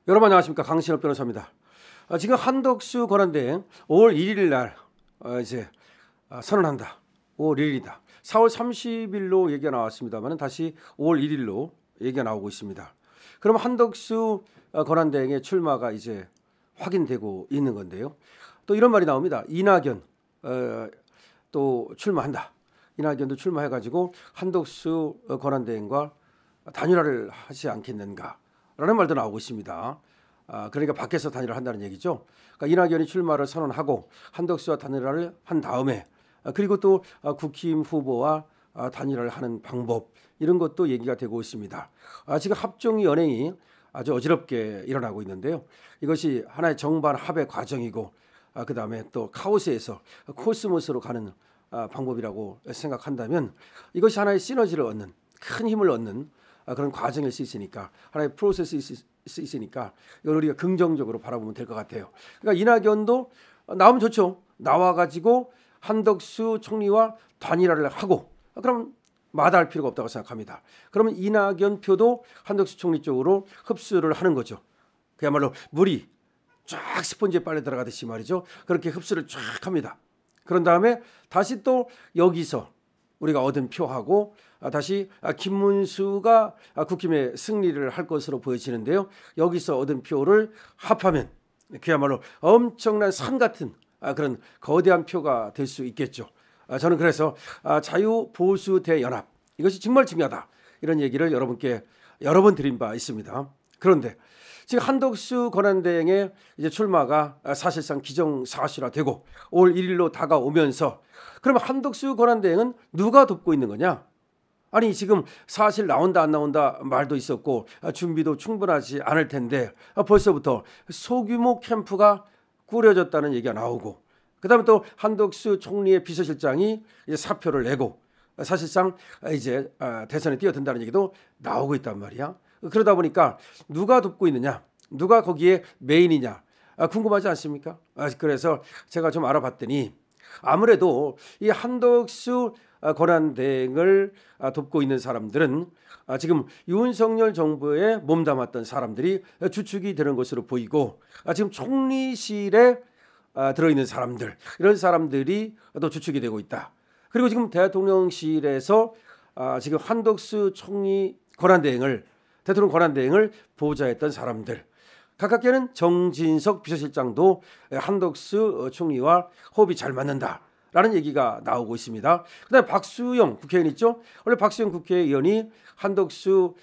여러분 안녕하십니까, 강신업 변호사입니다. 지금 한덕수 권한대행 5월 1일 날 이제 선언한다. 5월 1일이다. 4월 30일로 얘기가 나왔습니다만 다시 5월 1일로 얘기가 나오고 있습니다. 그럼 한덕수 권한대행의 출마가 이제 확인되고 있는 건데요. 또 이런 말이 나옵니다. 이낙연 또 출마한다. 이낙연도 출마해가지고 한덕수 권한대행과 단일화를 하지 않겠는가라는 말도 나오고 있습니다. 그러니까 밖에서 단일화를 한다는 얘기죠. 그러니까 이낙연이 출마를 선언하고 한덕수와 단일화를 한 다음에 그리고 또 국힘 후보와 단일화를 하는 방법, 이런 것도 얘기가 되고 있습니다. 지금 합종 연행이 아주 어지럽게 일어나고 있는데요. 이것이 하나의 정반 합의 과정이고 그 다음에 또 카오스에서 코스모스로 가는 방법이라고 생각한다면 이것이 하나의 시너지를 얻는, 큰 힘을 얻는 그런 과정일 수 있으니까, 하나의 프로세스일 수 있으니까 이걸 우리가 긍정적으로 바라보면 될 것 같아요. 그러니까 이낙연도 나오면 좋죠. 나와가지고 한덕수 총리와 단일화를 하고, 그럼 마다할 필요가 없다고 생각합니다. 그러면 이낙연 표도 한덕수 총리 쪽으로 흡수를 하는 거죠. 그야말로 물이 쫙 스펀지에 빨려 들어가듯이 말이죠. 그렇게 흡수를 쫙 합니다. 그런 다음에 다시 또 여기서 우리가 얻은 표하고 다시 김문수가 국힘의 승리를 할 것으로 보여지는데요. 여기서 얻은 표를 합하면 그야말로 엄청난 산 같은 그런 거대한 표가 될 수 있겠죠. 저는 그래서 자유보수대연합, 이것이 정말 중요하다, 이런 얘기를 여러분께 여러 번 드린 바 있습니다. 그런데 지금 한덕수 권한대행의 이제 출마가 사실상 기정사실화되고 5월 1일로 다가오면서, 그러면 한덕수 권한대행은 누가 돕고 있는 거냐? 아니 지금 사실 나온다 안 나온다 말도 있었고 준비도 충분하지 않을 텐데 벌써부터 소규모 캠프가 꾸려졌다는 얘기가 나오고, 그다음에 또 한덕수 총리의 비서실장이 이제 사표를 내고 사실상 이제 대선에 뛰어든다는 얘기도 나오고 있단 말이야. 그러다 보니까 누가 돕고 있느냐, 누가 거기에 메인이냐 궁금하지 않습니까? 그래서 제가 좀 알아봤더니 아무래도 이 한덕수 권한대행을 돕고 있는 사람들은 지금 윤석열 정부에 몸담았던 사람들이 주축이 되는 것으로 보이고, 지금 총리실에 들어있는 사람들, 이런 사람들이 또 주축이 되고 있다. 그리고 지금 대통령실에서 지금 한덕수 총리 대통령 권한대행을 보좌했던 사람들, 가깝게는 정진석 비서실장도 한덕수 총리와 호흡이 잘 맞는다라는 얘기가 나오고 있습니다. 그다음에 박수영 국회의원 있죠. 원래 박수영 국회의원이 한덕수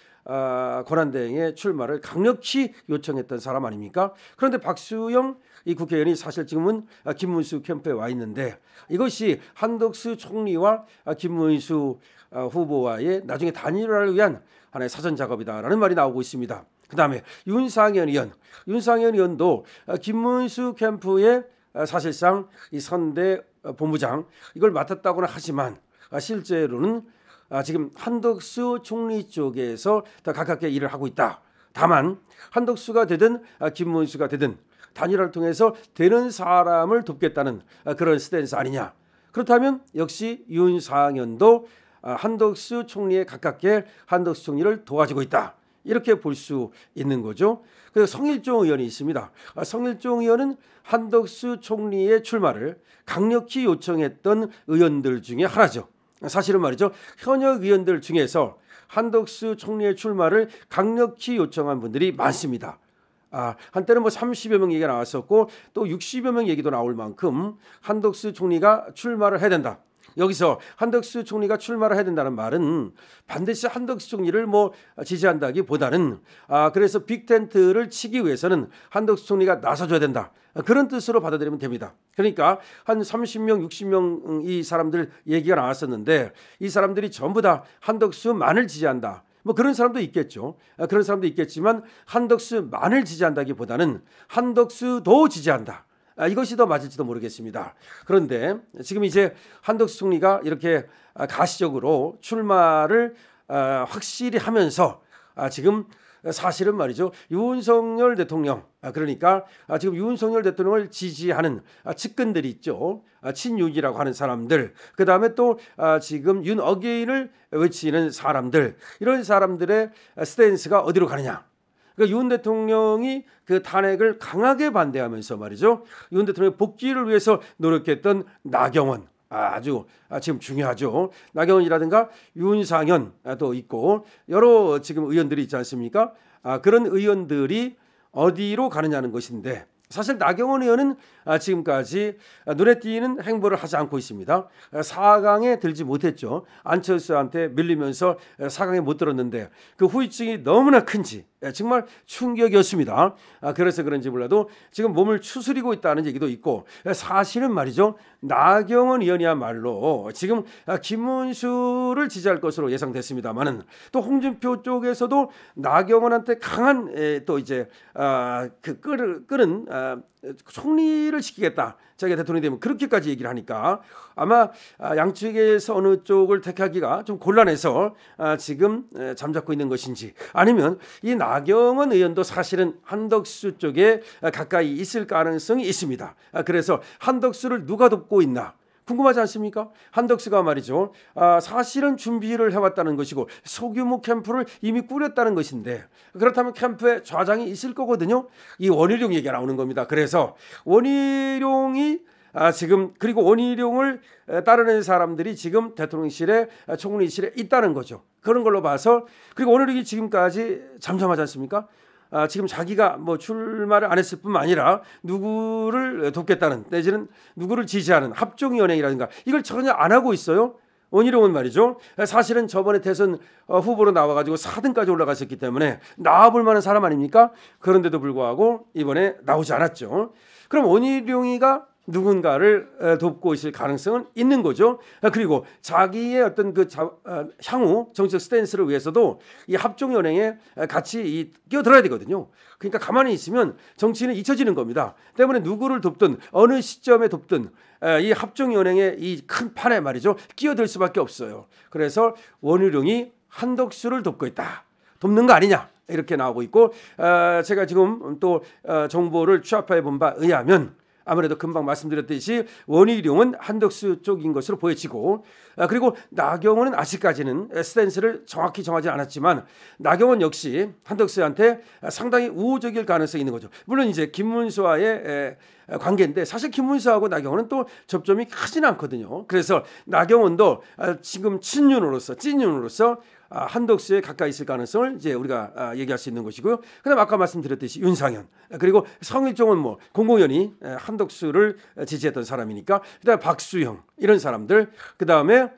권한대행의 출마를 강력히 요청했던 사람 아닙니까? 그런데 박수영 이 국회의원이 사실 지금은 김문수 캠프에 와 있는데, 이것이 한덕수 총리와 김문수 후보와의 나중에 단일화를 위한 하나의 사전 작업이다라는 말이 나오고 있습니다. 그 다음에 윤상현 의원도 김문수 캠프의 사실상 이 선대 본부장 이걸 맡았다고는 하지만 실제로는 지금 한덕수 총리 쪽에서 더 가깝게 일을 하고 있다. 다만 한덕수가 되든 김문수가 되든 단일화를 통해서 되는 사람을 돕겠다는 그런 스탠스 아니냐. 그렇다면 역시 윤상현도 한덕수 총리에 가깝게 한덕수 총리를 도와주고 있다, 이렇게 볼 수 있는 거죠. 그래서 성일종 의원이 있습니다. 성일종 의원은 한덕수 총리의 출마를 강력히 요청했던 의원들 중에 하나죠. 사실은 말이죠, 현역 의원들 중에서 한덕수 총리의 출마를 강력히 요청한 분들이 많습니다. 한때는 뭐 30여 명 얘기가 나왔었고 또 60여 명 얘기도 나올 만큼 한덕수 총리가 출마를 해야 된다. 여기서 한덕수 총리가 출마를 해야 된다는 말은 반드시 한덕수 총리를 뭐 지지한다기보다는 그래서 빅텐트를 치기 위해서는 한덕수 총리가 나서줘야 된다, 그런 뜻으로 받아들이면 됩니다. 그러니까 한 30명, 60명 이 사람들 얘기가 나왔었는데 이 사람들이 전부 다 한덕수만을 지지한다, 뭐 그런 사람도 있겠죠. 그런 사람도 있겠지만 한덕수만을 지지한다기보다는 한덕수도 지지한다, 이것이 더 맞을지도 모르겠습니다. 그런데 지금 이제 한덕수 총리가 이렇게 가시적으로 출마를 확실히 하면서 지금 사실은 말이죠, 윤석열 대통령, 그러니까 지금 윤석열 대통령을 지지하는 측근들이 있죠. 친윤이라고 하는 사람들, 그 다음에 또 지금 윤 어게인을 외치는 사람들, 이런 사람들의 스탠스가 어디로 가느냐. 그러니까 윤 대통령이 그 탄핵을 강하게 반대하면서 말이죠. 윤 대통령의 복귀를 위해서 노력했던 나경원 아주 지금 중요하죠. 나경원이라든가 윤상현도 있고 여러 지금 의원들이 있지 않습니까? 그런 의원들이 어디로 가느냐는 것인데 사실 나경원 의원은 지금까지 눈에 띄는 행보를 하지 않고 있습니다. 4강에 들지 못했죠. 안철수한테 밀리면서 4강에 못 들었는데 그 후유증이 너무나 큰지 정말 충격이었습니다. 그래서 그런지 몰라도 지금 몸을 추스리고 있다는 얘기도 있고 사실은 말이죠. 나경원 의원이야말로 지금 김문수를 지지할 것으로 예상됐습니다만은 또 홍준표 쪽에서도 나경원한테 강한 또 이제 그 끄는 총리를 시키겠다. 자기가 대통령이 되면 그렇게까지 얘기를 하니까 아마 양측에서 어느 쪽을 택하기가 좀 곤란해서 지금 잠잡고 있는 것인지 아니면 이 나경원 의원도 사실은 한덕수 쪽에 가까이 있을 가능성이 있습니다. 그래서 한덕수를 누가 돕고 있나 궁금하지 않습니까? 한덕수가 말이죠. 사실은 준비를 해왔다는 것이고 소규모 캠프를 이미 꾸렸다는 것인데 그렇다면 캠프에 좌장이 있을 거거든요. 이 원희룡 얘기가 나오는 겁니다. 그래서 원희룡이 지금 그리고 원희룡을 따르는 사람들이 지금 대통령실에 총리실에 있다는 거죠. 그런 걸로 봐서 그리고 원희룡이 지금까지 잠잠하지 않습니까? 지금 자기가 뭐 출마를 안 했을 뿐만 아니라 누구를 돕겠다는 내지는 누구를 지지하는 합종위원회라든가 이걸 전혀 안 하고 있어요. 원희룡은 말이죠. 사실은 저번에 대선 후보로 나와가지고 4등까지 올라갔었기 때문에 나와볼 만한 사람 아닙니까? 그런데도 불구하고 이번에 나오지 않았죠. 그럼 원희룡이가 누군가를 돕고 있을 가능성은 있는 거죠. 그리고 자기의 어떤 그 향후 정치적 스탠스를 위해서도 이 합종연행에 같이 끼어들어야 되거든요. 그러니까 가만히 있으면 정치는 잊혀지는 겁니다. 때문에 누구를 돕든 어느 시점에 돕든 이 합종연행의 이 큰 판에 말이죠. 끼어들 수밖에 없어요. 그래서 원희룡이 한덕수를 돕고 있다. 돕는 거 아니냐. 이렇게 나오고 있고 제가 지금 또 정보를 취합해 본 바 의하면 아무래도 금방 말씀드렸듯이 원희룡은 한덕수 쪽인 것으로 보여지고 그리고 나경원은 아직까지는 스탠스를 정확히 정하지 않았지만 나경원 역시 한덕수한테 상당히 우호적일 가능성이 있는 거죠. 물론 이제 김문수와의 관계인데 사실 김문수하고 나경원은 또 접점이 크진 않거든요. 그래서 나경원도 지금 찐윤으로서 한덕수에 가까이 있을 가능성을 이제 우리가 얘기할 수 있는 것이고요. 그다음 아까 말씀드렸듯이 윤상현 그리고 성일종은 뭐 공공연히 한덕수를 지지했던 사람이니까 그다음 박수영 이런 사람들 그다음에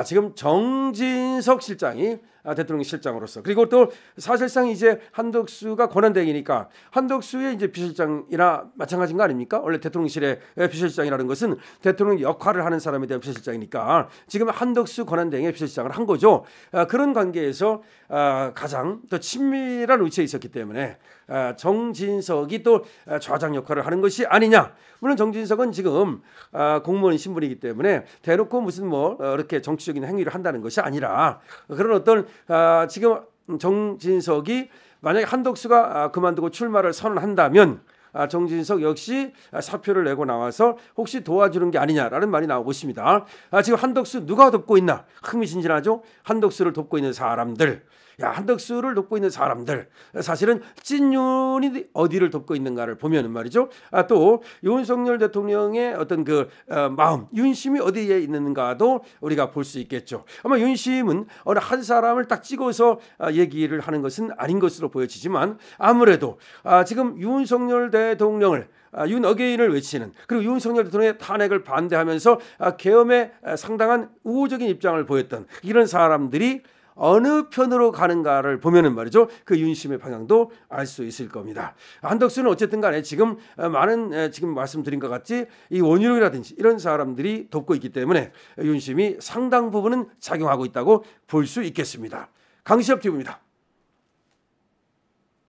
지금 정진석 실장이 대통령 실장으로서 그리고 또 사실상 이제 한덕수가 권한대행이니까 한덕수의 이제 비서실장이나 마찬가지인 거 아닙니까? 원래 대통령실의 비서실장이라는 것은 대통령 역할을 하는 사람에 대한 비서실장이니까 지금 한덕수 권한대행의 비서실장을 한 거죠. 그런 관계에서 가장 더 친밀한 위치에 있었기 때문에 정진석이 또 좌장 역할을 하는 것이 아니냐. 물론 정진석은 지금 공무원 신분이기 때문에 대놓고 무슨 뭐 이렇게 정치적인 행위를 한다는 것이 아니라 그런 어떤 지금 정진석이 만약에 한덕수가 그만두고 출마를 선언한다면 정진석 역시 사표를 내고 나와서 혹시 도와주는 게 아니냐라는 말이 나오고 있습니다. 지금 한덕수 누가 돕고 있나 흥미진진하죠. 한덕수를 돕고 있는 사람들 한덕수를 돕고 있는 사람들 사실은 찐윤이 어디를 돕고 있는가를 보면은 말이죠. 또 윤석열 대통령의 어떤 그 마음 윤심이 어디에 있는가도 우리가 볼 수 있겠죠. 아마 윤심은 어느 한 사람을 딱 찍어서 얘기를 하는 것은 아닌 것으로 보여지지만 아무래도 지금 윤석열 대통령을 윤 어게인을 외치는 그리고 윤석열 대통령의 탄핵을 반대하면서 계엄에 상당한 우호적인 입장을 보였던 이런 사람들이 어느 편으로 가는가를 보면은 말이죠. 그 윤심의 방향도 알 수 있을 겁니다. 한덕수는 어쨌든 간에 지금 많은 지금 말씀드린 것 같이 이 원희룡이라든지 이런 사람들이 돕고 있기 때문에 윤심이 상당 부분은 작용하고 있다고 볼 수 있겠습니다. 강시엽 TV입니다.